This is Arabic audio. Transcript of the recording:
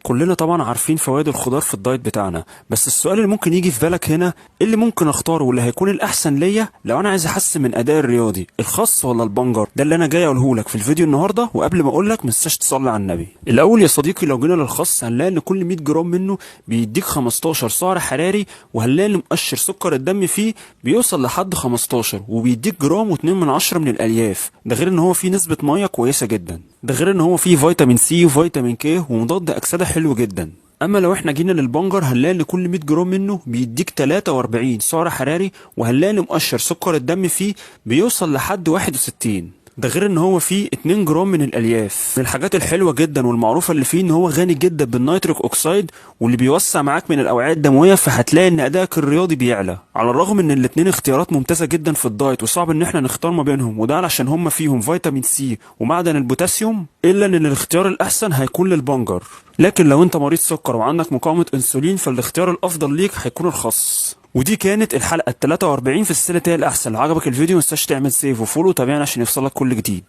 كلنا طبعا عارفين فوائد الخضار في الدايت بتاعنا، بس السؤال اللي ممكن يجي في بالك هنا، ايه اللي ممكن اختاره واللي هيكون الاحسن ليا لو انا عايز احسن من ادائي الرياضي، الخس ولا البنجر؟ ده اللي انا جاي اقوله لك في الفيديو النهارده. وقبل ما اقول لك ما تنساش تصلي على النبي الاول يا صديقي. لو جينا للخس هنلاقي ان كل 100 جرام منه بيديك 15 سعر حراري، وهنلاقي ان مؤشر سكر الدم فيه بيوصل لحد 15، وبيديك جرام و2 من 10 من الالياف. ده غير ان هو فيه نسبة مية كويسة جدا، ده غير ان هو فيه فيتامين سي وفيتامين كي ومضاد اكسدة حلو جدا. اما لو احنا جينا للبنجر هنلاقي ان كل 100 جرام منه بيديك 43 سعر حراري، وهنلاقي ان مؤشر سكر الدم فيه بيوصل لحد 61. ده غير ان هو فيه 2 جرام من الالياف. من الحاجات الحلوه جدا والمعروفه اللي فيه ان هو غني جدا بالنيتريك اوكسيد، واللي بيوسع معاك من الاوعيه الدمويه، فهتلاقي ان ادائك الرياضي بيعلى. على الرغم ان الاتنين اختيارات ممتازه جدا في الدايت وصعب ان احنا نختار ما بينهم، وده علشان هما فيهم فيتامين سي ومعدن البوتاسيوم، الا ان الاختيار الاحسن هيكون للبنجر. لكن لو انت مريض سكر وعندك مقاومه انسولين فالاختيار الافضل ليك هيكون الخس. ودي كانت الحلقه ال 43 في السلسله الاحسن. لو عجبك الفيديو متنساش تعمل سيف وفولو وتابعنا عشان يوصلك كل جديد.